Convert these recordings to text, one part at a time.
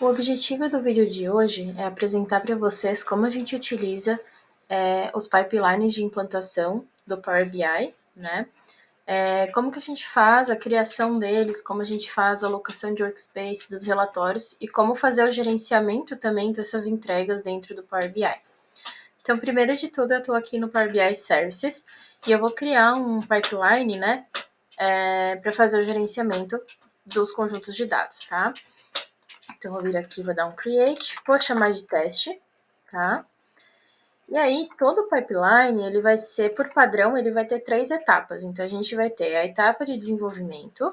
O objetivo do vídeo de hoje é apresentar para vocês como a gente utiliza os pipelines de implantação do Power BI, né? Como que a gente faz a criação deles, como a gente faz a alocação de workspace dos relatórios e como fazer o gerenciamento também dessas entregas dentro do Power BI. Então, primeiro de tudo, eu estou aqui no Power BI Services e eu vou criar um pipeline, né, para fazer o gerenciamento dos conjuntos de dados, tá? Então, eu vou vir aqui, vou dar um create, vou chamar de teste, tá? E aí, todo o pipeline, ele vai ser, por padrão, ele vai ter 3 etapas. Então, a gente vai ter a etapa de desenvolvimento,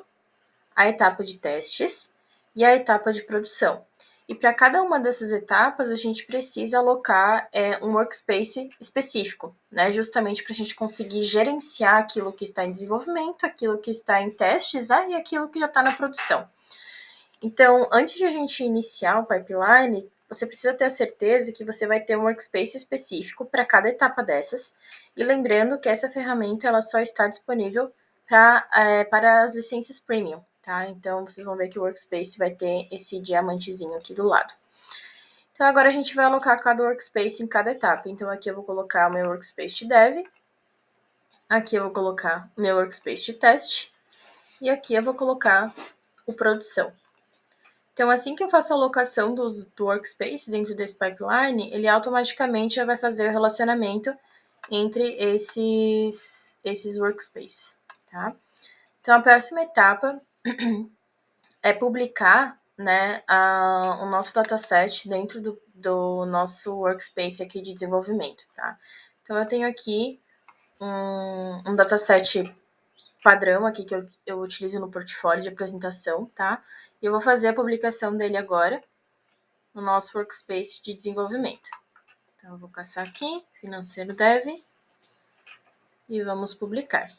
a etapa de testes e a etapa de produção. E para cada uma dessas etapas, a gente precisa alocar um workspace específico, né? Justamente para a gente conseguir gerenciar aquilo que está em desenvolvimento, aquilo que está em testes, e aquilo que já está na produção. Então, antes de a gente iniciar o pipeline, você precisa ter a certeza que você vai ter um workspace específico para cada etapa dessas. E lembrando que essa ferramenta ela só está disponível para as licenças premium, tá? Então, vocês vão ver que o workspace vai ter esse diamantezinho aqui do lado. Então, agora a gente vai alocar cada workspace em cada etapa. Então, aqui eu vou colocar o meu workspace de dev, aqui eu vou colocar o meu workspace de teste, e aqui eu vou colocar o produção. Então, assim que eu faço a alocação do workspace dentro desse pipeline, ele automaticamente já vai fazer o relacionamento entre esses workspaces, tá? Então, a próxima etapa é publicar, né, o nosso dataset dentro do nosso workspace aqui de desenvolvimento, tá? Então, eu tenho aqui um dataset padrão aqui que eu utilizo no portfólio de apresentação, tá? E eu vou fazer a publicação dele agora no nosso workspace de desenvolvimento. Então, eu vou caçar aqui, financeiro dev, e vamos publicar.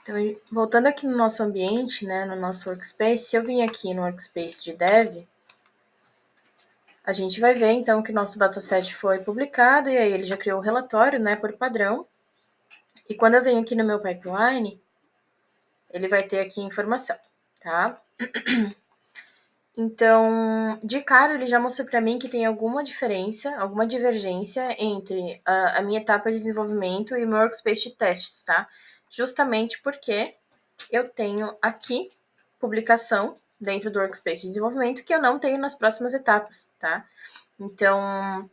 Então, voltando aqui no nosso ambiente, né, no nosso workspace, se eu vim aqui no workspace de dev, a gente vai ver, então, que o nosso dataset foi publicado, e aí ele já criou o relatório, né, por padrão. E quando eu venho aqui no meu pipeline, ele vai ter aqui informação, tá? Então, de cara, ele já mostrou para mim que tem alguma diferença, alguma divergência entre a minha etapa de desenvolvimento e o meu workspace de testes, tá? Justamente porque eu tenho aqui publicação dentro do workspace de desenvolvimento que eu não tenho nas próximas etapas, tá? Então,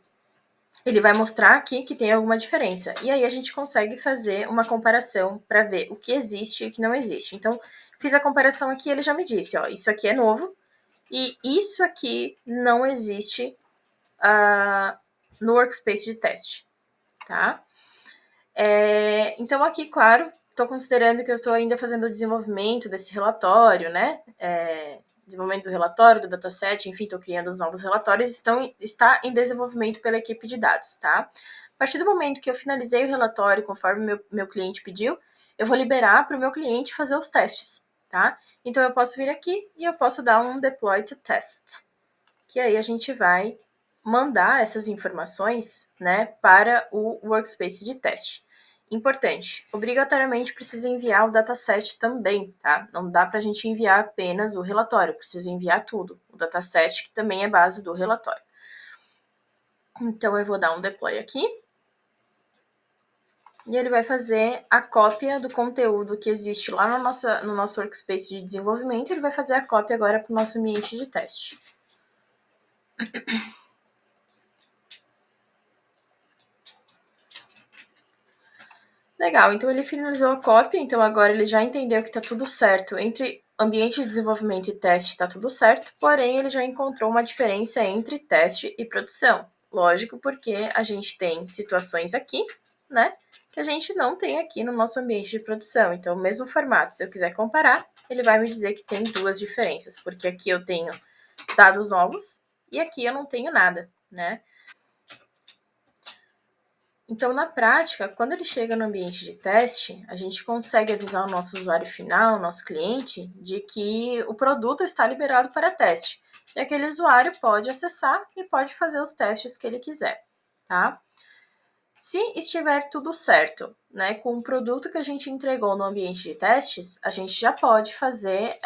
ele vai mostrar aqui que tem alguma diferença. E aí a gente consegue fazer uma comparação para ver o que existe e o que não existe. Então, fiz a comparação aqui, ele já me disse, ó, isso aqui é novo, e isso aqui não existe no workspace de teste, tá? Então, aqui, claro, estou considerando que eu estou ainda fazendo o desenvolvimento desse relatório, né? Desenvolvimento do relatório, do dataset, enfim, estou criando os novos relatórios, está em desenvolvimento pela equipe de dados, tá? A partir do momento que eu finalizei o relatório, conforme meu cliente pediu, eu vou liberar para o meu cliente fazer os testes, tá? Então, eu posso vir aqui e eu posso dar um deploy to test, que aí a gente vai mandar essas informações, né, para o workspace de teste. Importante, obrigatoriamente precisa enviar o dataset também, tá? Não dá para a gente enviar apenas o relatório, precisa enviar tudo. O dataset, que também é base do relatório. Então, eu vou dar um deploy aqui. E ele vai fazer a cópia do conteúdo que existe lá no nosso workspace de desenvolvimento. Ele vai fazer a cópia agora para o nosso ambiente de teste. Legal, então ele finalizou a cópia, então agora ele já entendeu que está tudo certo entre ambiente de desenvolvimento e teste, está tudo certo, porém ele já encontrou uma diferença entre teste e produção. Lógico, porque a gente tem situações aqui, né, que a gente não tem aqui no nosso ambiente de produção. Então, o mesmo formato, se eu quiser comparar, ele vai me dizer que tem duas diferenças, porque aqui eu tenho dados novos e aqui eu não tenho nada, né? Então, na prática, quando ele chega no ambiente de teste, a gente consegue avisar o nosso usuário final, o nosso cliente, de que o produto está liberado para teste. E aquele usuário pode acessar e pode fazer os testes que ele quiser, tá? Se estiver tudo certo, né, com o produto que a gente entregou no ambiente de testes, a gente já pode fazer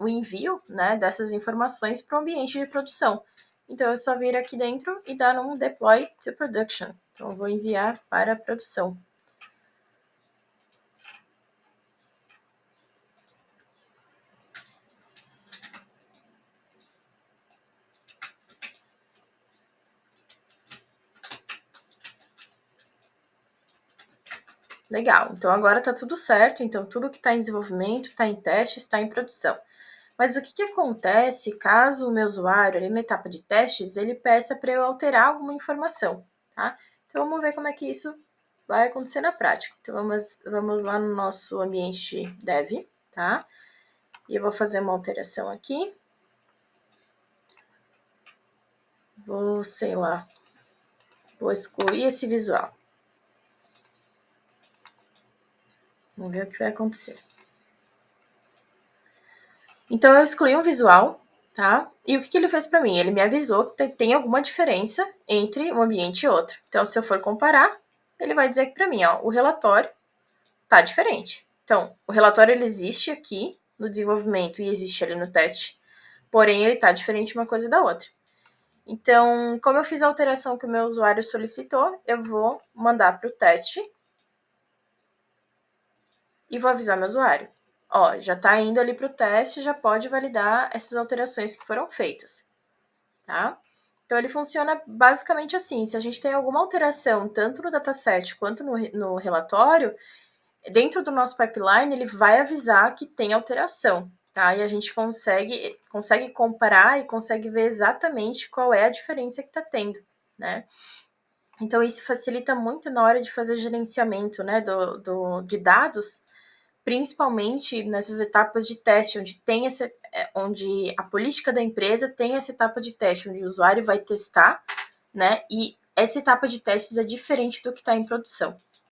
o envio, né, dessas informações para o ambiente de produção. Então, eu só vir aqui dentro e dar um deploy to production. Então, eu vou enviar para a produção. Legal, então agora está tudo certo, então tudo que está em desenvolvimento, está em teste, está em produção. Mas o que acontece caso o meu usuário, ali na etapa de testes, ele peça para eu alterar alguma informação, tá? Então vamos ver como é que isso vai acontecer na prática. Então vamos lá no nosso ambiente dev, tá? E eu vou fazer uma alteração aqui. Vou, sei lá, vou excluir esse visual. Vamos ver o que vai acontecer. Então eu excluí um visual, tá? E o que ele fez para mim? Ele me avisou que tem alguma diferença entre um ambiente e outro. Então, se eu for comparar, ele vai dizer que para mim, ó, o relatório tá diferente. Então, o relatório ele existe aqui no desenvolvimento e existe ali no teste, porém ele tá diferente uma coisa da outra. Então, como eu fiz a alteração que o meu usuário solicitou, eu vou mandar para o teste e vou avisar meu usuário. Ó, já está indo ali para o teste, já pode validar essas alterações que foram feitas, tá? Então, ele funciona basicamente assim. Se a gente tem alguma alteração, tanto no dataset quanto no relatório, dentro do nosso pipeline, ele vai avisar que tem alteração, tá? E a gente consegue comparar e consegue ver exatamente qual é a diferença que está tendo, né? Então, isso facilita muito na hora de fazer gerenciamento, né, de dados, principalmente nessas etapas de teste, onde a política da empresa tem essa etapa de teste, onde o usuário vai testar, né? E essa etapa de testes é diferente do que está em produção.